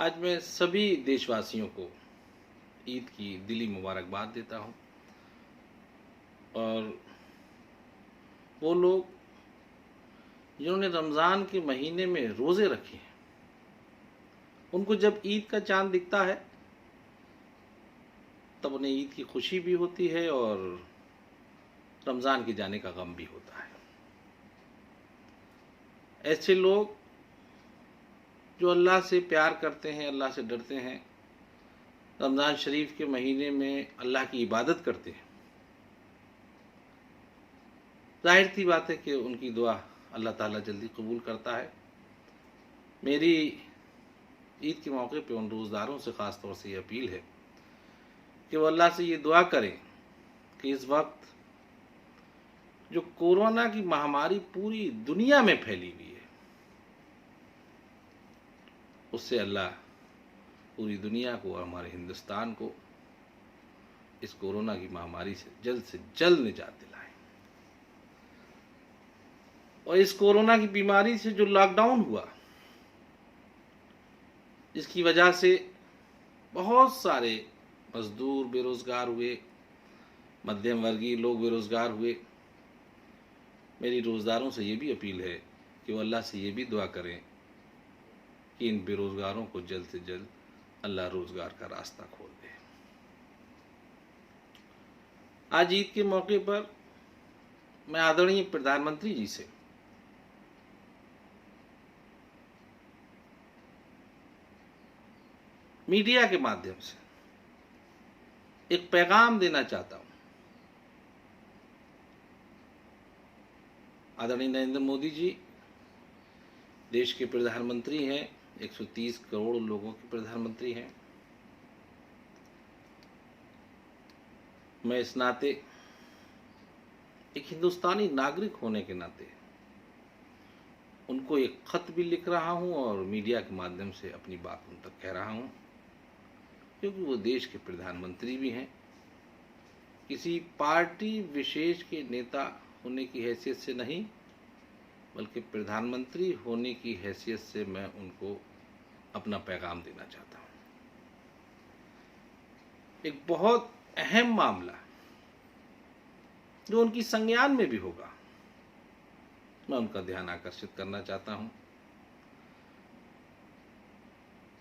आज मैं सभी देशवासियों को ईद की दिली मुबारकबाद देता हूँ। और वो लोग जिन्होंने रमज़ान के महीने में रोज़े रखे हैं, उनको जब ईद का चांद दिखता है तब उन्हें ईद की खुशी भी होती है और रमज़ान के जाने का गम भी होता है। ऐसे लोग जो अल्लाह से प्यार करते हैं, अल्लाह से डरते हैं, रमज़ान शरीफ के महीने में अल्लाह की इबादत करते हैं, जाहिर सी बात है कि उनकी दुआ अल्लाह ताला जल्दी कबूल करता है। मेरी ईद के मौके पे उन रोज़दारों से ख़ास तौर से ये अपील है कि वो अल्लाह से ये दुआ करें कि इस वक्त जो कोरोना की महामारी पूरी दुनिया में फैली हुई है, उससे अल्लाह पूरी दुनिया को और हमारे हिंदुस्तान को इस कोरोना की महामारी से जल्द निजात दिलाए। और इस कोरोना की बीमारी से जो लॉकडाउन हुआ, जिसकी वजह से बहुत सारे मजदूर बेरोज़गार हुए, मध्यम वर्गीय लोग बेरोज़गार हुए, मेरी रोज़दारों से ये भी अपील है कि वो अल्लाह से ये भी दुआ करें कि इन बेरोज़गारों को जल्द से जल्द अल्लाह रोज़गार का रास्ता खोल दे। आज ईद के मौके पर मैं आदरणीय प्रधानमंत्री जी से मीडिया के माध्यम से एक पैगाम देना चाहता हूं। आदरणीय नरेंद्र मोदी जी देश के प्रधानमंत्री हैं, 130 करोड़ लोगों के प्रधानमंत्री हैं। मैं इस नाते एक हिंदुस्तानी नागरिक होने के नाते उनको एक खत भी लिख रहा हूं और मीडिया के माध्यम से अपनी बात उन तक कह रहा हूं, क्योंकि वो देश के प्रधानमंत्री भी हैं। किसी पार्टी विशेष के नेता होने की हैसियत से नहीं, बल्कि प्रधानमंत्री होने की हैसियत से मैं उनको अपना पैगाम देना चाहता हूं। एक बहुत अहम मामला जो उनकी संज्ञान में भी होगा, मैं उनका ध्यान आकर्षित करना चाहता हूं।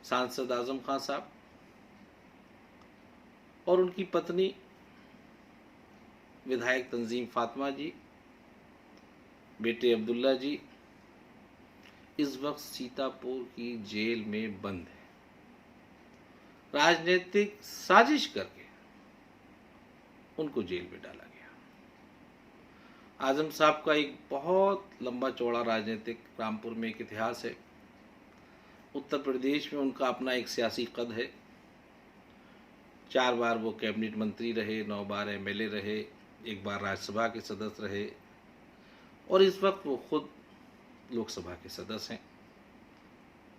सांसद आजम खान साहब और उनकी पत्नी विधायक तंजीम फातिमा जी, बेटे अब्दुल्ला जी इस वक्त सीतापुर की जेल में बंद है। राजनीतिक साजिश करके उनको जेल में डाला गया। आजम साहब का एक बहुत लंबा चौड़ा राजनीतिक रामपुर में एक इतिहास है। उत्तर प्रदेश में उनका अपना एक सियासी कद है। 4 बार वो कैबिनेट मंत्री रहे, 9 बार एमएलए रहे, 1 बार राज्यसभा के सदस्य रहे और इस वक्त वो खुद लोकसभा के सदस्य हैं।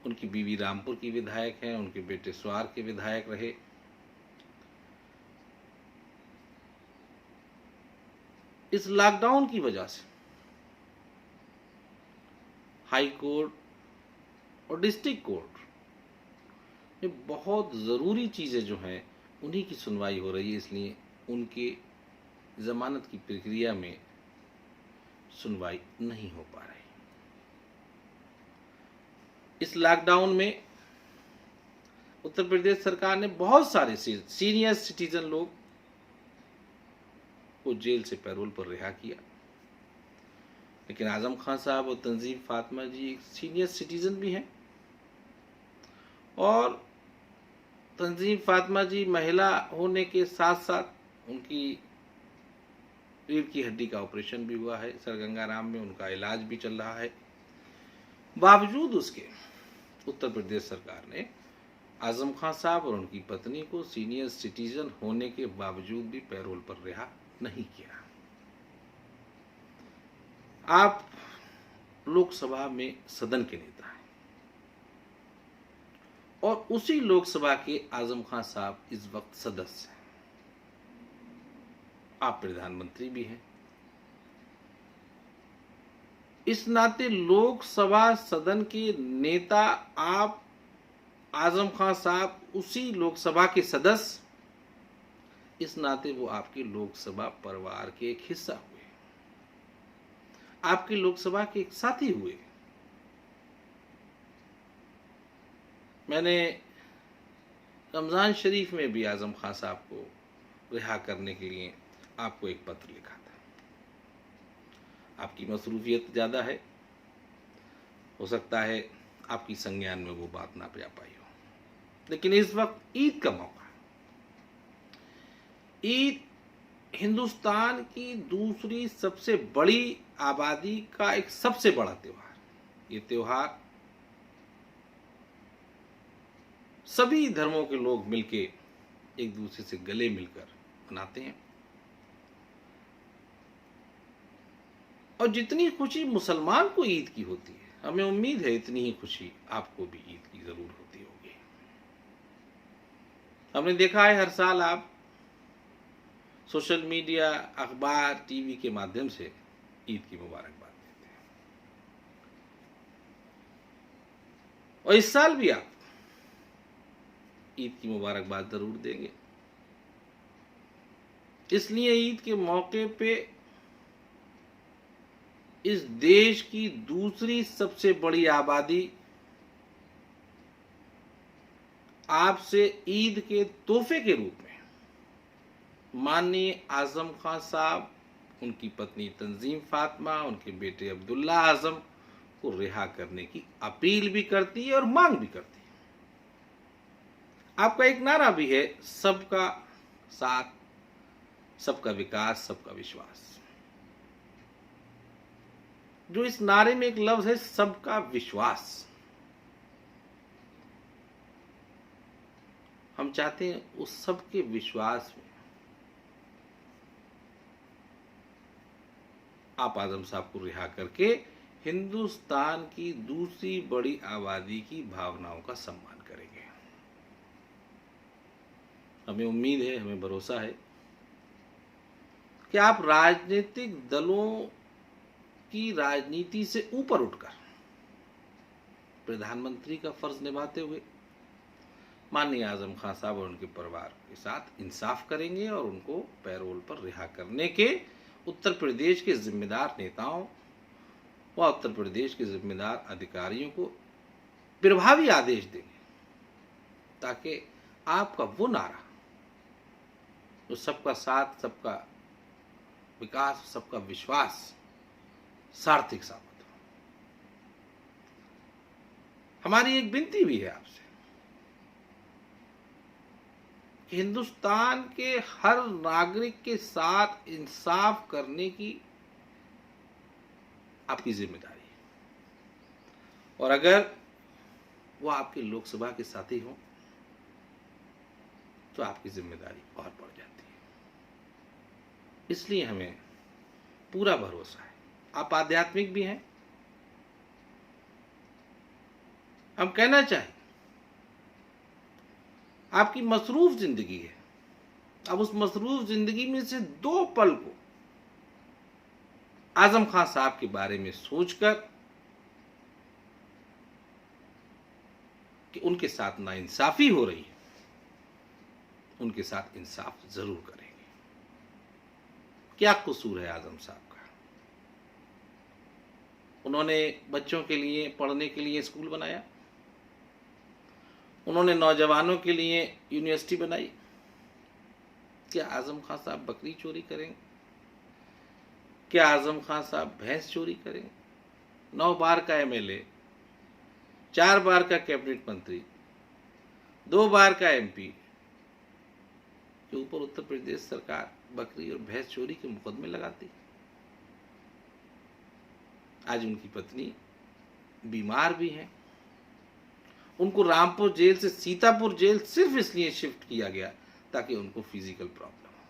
उनकी बीवी रामपुर की विधायक हैं, उनके बेटे स्वार के विधायक रहे। इस लॉकडाउन की वजह से हाई कोर्ट और डिस्ट्रिक्ट कोर्ट में बहुत ज़रूरी चीज़ें जो हैं उन्हीं की सुनवाई हो रही है, इसलिए उनके ज़मानत की प्रक्रिया में सुनवाई नहीं हो पा रही। इस लॉकडाउन में उत्तर प्रदेश सरकार ने बहुत सारे सीनियर सिटीजन लोग को जेल से पैरोल पर रिहा किया, लेकिन आजम खान साहब और तंजीम फातिमा जी एक सीनियर सिटीजन भी हैं और तंजीम फातिमा जी महिला होने के साथ साथ उनकी रीढ़ की हड्डी का ऑपरेशन भी हुआ है। सर गंगाराम में उनका इलाज भी चल रहा है। बावजूद उसके उत्तर प्रदेश सरकार ने आजम खान साहब और उनकी पत्नी को सीनियर सिटीजन होने के बावजूद भी पैरोल पर रिहा नहीं किया। आप लोकसभा में सदन के नेता हैं और उसी लोकसभा के आजम खान साहब इस वक्त सदस्य हैं। आप प्रधानमंत्री भी हैं। इस नाते लोकसभा सदन के नेता आप आजम खान साहब उसी लोकसभा के सदस्य, इस नाते वो आपके लोकसभा परिवार के एक हिस्सा हुए, आपके लोकसभा के एक साथी हुए। मैंने रमज़ान शरीफ में भी आजम खान साहब को रिहा करने के लिए आपको एक पत्र लिखा था। आपकी मसरूफियत ज़्यादा है, हो सकता है आपकी संज्ञान में वो बात ना जा पाई हो, लेकिन इस वक्त ईद का मौका, ईद हिंदुस्तान की दूसरी सबसे बड़ी आबादी का एक सबसे बड़ा त्योहार, ये त्योहार सभी धर्मों के लोग मिलके एक दूसरे से गले मिलकर मनाते हैं। और जितनी खुशी मुसलमान को ईद की होती है, हमें उम्मीद है इतनी ही खुशी आपको भी ईद की जरूर होती होगी। हमने देखा है हर साल आप सोशल मीडिया, अखबार, टीवी के माध्यम से ईद की मुबारकबाद देते हैं, और इस साल भी आप ईद की मुबारकबाद जरूर देंगे। इसलिए ईद के मौके पे इस देश की दूसरी सबसे बड़ी आबादी आपसे ईद के तोहफे के रूप में माननीय आजम खान साहब, उनकी पत्नी तंजीम फातिमा, उनके बेटे अब्दुल्ला आजम को रिहा करने की अपील भी करती है और मांग भी करती है। आपका एक नारा भी है, सबका साथ, सबका विकास, सबका विश्वास। जो इस नारे में एक लफ्ज है सबका विश्वास, हम चाहते हैं उस सबके विश्वास में आप आजम साहब को रिहा करके हिंदुस्तान की दूसरी बड़ी आबादी की भावनाओं का सम्मान करेंगे। हमें उम्मीद है, हमें भरोसा है कि आप राजनीतिक दलों की राजनीति से ऊपर उठकर प्रधानमंत्री का फर्ज निभाते हुए माननीय आजम खान साहब और उनके परिवार के साथ इंसाफ करेंगे और उनको पैरोल पर रिहा करने के उत्तर प्रदेश के जिम्मेदार नेताओं व उत्तर प्रदेश के जिम्मेदार अधिकारियों को प्रभावी आदेश देंगे, ताकि आपका वो नारा जो सबका साथ, सबका विकास, सबका विश्वास सार्थक साबित हो। हमारी एक विनती भी है आपसे कि हिंदुस्तान के हर नागरिक के साथ इंसाफ करने की आपकी जिम्मेदारी है, और अगर वो आपके लोकसभा के साथी हो तो आपकी जिम्मेदारी और बढ़ जाती है। इसलिए हमें पूरा भरोसा है, आप आध्यात्मिक भी हैं। हम कहना चाहें आपकी मसरूफ जिंदगी है, अब उस मसरूफ जिंदगी में से 2 पल को आजम खान साहब के बारे में सोचकर कि उनके साथ नाइंसाफी हो रही है, उनके साथ इंसाफ जरूर करेंगे। क्या कसूर है आजम साहब का? उन्होंने बच्चों के लिए पढ़ने के लिए स्कूल बनाया, उन्होंने नौजवानों के लिए यूनिवर्सिटी बनाई। क्या आजम खान साहब बकरी चोरी करेंगे? क्या आजम खान साहब भैंस चोरी करेंगे? 9 बार का एमएलए, 4 बार का कैबिनेट मंत्री, 2 बार का एमपी के ऊपर उत्तर प्रदेश सरकार बकरी और भैंस चोरी के मुकदमे लगाती। आज उनकी पत्नी बीमार भी हैं, उनको रामपुर जेल से सीतापुर जेल सिर्फ इसलिए शिफ्ट किया गया ताकि उनको फिजिकल प्रॉब्लम हो।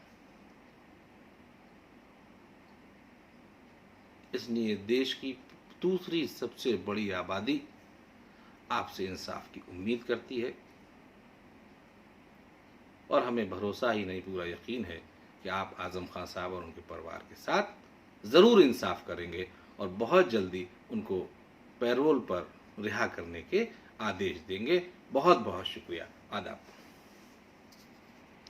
इसलिए देश की दूसरी सबसे बड़ी आबादी आपसे इंसाफ की उम्मीद करती है, और हमें भरोसा ही नहीं, पूरा यकीन है कि आप आजम खान साहब और उनके परिवार के साथ जरूर इंसाफ करेंगे और बहुत जल्दी उनको पैरोल पर रिहा करने के आदेश देंगे। बहुत बहुत शुक्रिया।